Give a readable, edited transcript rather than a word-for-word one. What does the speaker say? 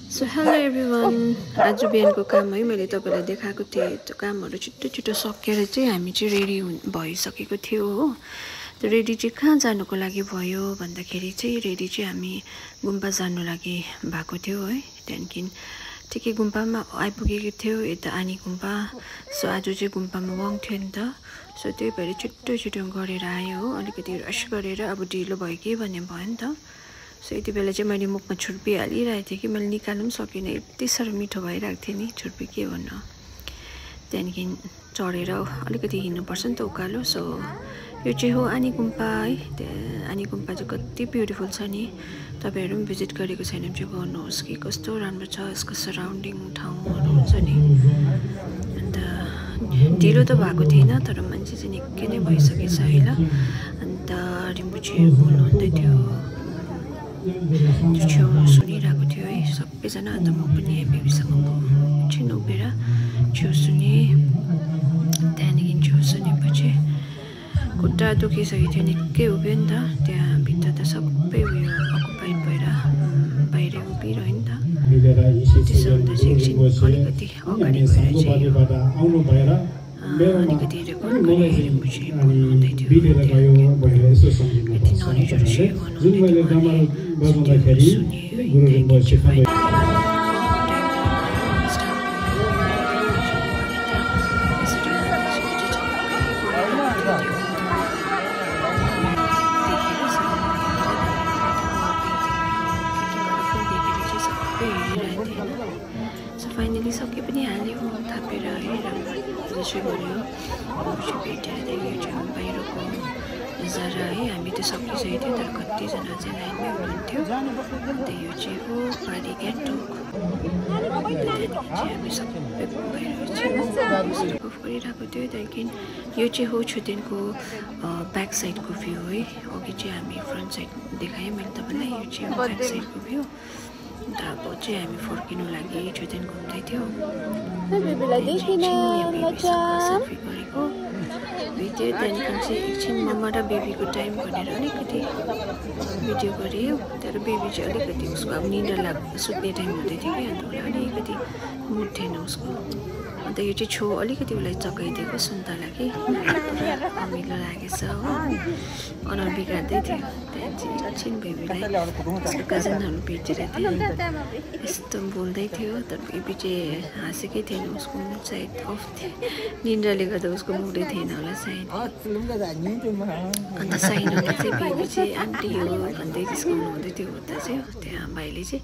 So hello everyone आज बिहानको काम है मैले तपाईलाई देखाएको थिएँ त्यो कामहरु छिटो छिटो सकेर चाहिँ हामी चाहिँ रेडी भइसकेको थियो हो। त्यो रेडी चाहिँ कहाँ जानको लागि भयो भन्दाखेरि चाहिँ रेडी चाहिँ हामी गुम्बा जानु लागि भएको थियो है। त्यहाँदेखि ठिकै गुम्बामा आइपुगेको थियो यता आनी गुम्बा। सो आज चाहिँ गुम्बामा वङ थियो नि त। सो त्यही भएर छिटो छिटो गरेर आयो हो। अलिकति रस गरेर अब ढिलो भयो कि भन्ने भयो नि त। सो यति बेला चाहिँ मैले मुखमा छुर्पी हालिरहेको थिएँ कि मैले निकाल्नु पनि सकिनँ, यति साह्रो मिठो भइरहेको थियो नि छुर्पी के भन्नु। त्यहाँदेखि चढेर अलिकति हिँड्नुपर्छ नि त उकालो। सो यो चाहिँ हो आनी गुम्पा है। आनी गुम्पा चाहिँ कति ब्युटिफुल छ नि, तपाईँहरू पनि भिजिट गरेको छैन भने चाहिँ गर्नुहोस् कि कस्तो राम्रो छ यसको सराउन्डिङ ठाउँहरू हुन्छ नि। अन्त ढिलो त भएको थिएन तर मान्छे चाहिँ निकै नै भइसकेछ है ल। अन्त रिम्बुची बोल्नु हुँदै थियो, त्यो छेउमा सुनिरहेको थियो है सबैजना। अन्त म पनि बेबीसँग एकछिन उभिएर छेउ सुनेँ। त्यहाँदेखि छेउ सुनेपछि खुट्टा दुखिसकेको थियो, निकै उभियो नि त। त्यहाँ भित्र त सबै उयो अकुपाइड भएर बाहिर उभिरह्यो नि त। त्यसो हुँदा चाहिँ एकछिन अलिकति अगाडि गएर चाहिँ अलिकति रेकर्ड गरिरहेपछि बोल्नु हुँदै थियो। यति नलेजहरू सेयर गर्नु हुँदै थियो सुने। सो फाइनली सके पनि हाल्यो थापेर है। राम्रो चाहिँ गऱ्यो भेटेर यो चाहिँ बाहिरको नजारा है। हामी त सकिसकेको थियो तर कतिजना चाहिँ लाइनमै हुनुहुन्थ्यो। अन्त यो चाहिँ हो पारी गान्तोक। त्यहाँदेखि चाहिँ हामी सबै बाहिर चाहिँ गफ गरिरहेको थियो। त्यहाँदेखि यो चाहिँ हो छुदेनको ब्याक साइडको भ्यू है। अघि चाहिँ हामी फ्रन्ट साइड देखाएँ मैले तपाईँलाई, यो चाहिँ ब्याक साइडको भ्यू। अन्त अब चाहिँ हामी फर्किनु लागि छुदेन घुम्दै थियो। सेल्फी गरेको भिडियो। त्यहाँदेखि चाहिँ एकछिन मम्मा र बेबीको टाइम भनेर अलिकति भिडियो गरेँ। तर बेबी चाहिँ अलिकति उसको अब निन्द्रा सुत्ने टाइम हुँदै थियो कि अन्त उसलाई अलिकति मुड थिएन उसको। अन्त यो चाहिँ छेउ अलिकति उसलाई चकाइदिएको सुन्तला कि पुरा अमिलो लागेछ हो, अनुहार बिगार्दै थियो। त्यहाँदेखि चाहिँ एकछिन बेबीलाई उसको कजनहरू भेटेर थियो, यस्तो बोल्दै थियो। तर बेबी चाहिँ हाँसेकै थिएन, उसको मुड सायद अफ थियो, निन्द्राले गर्दा उसको मुडै थिएन होला सायद। अन्त साइनोले चाहिँ बेबी चाहिँ आन्टी हो भन्दै जिस्काउनु हुँदै थियो। उता चाहिँ त्यहाँ भाइले चाहिँ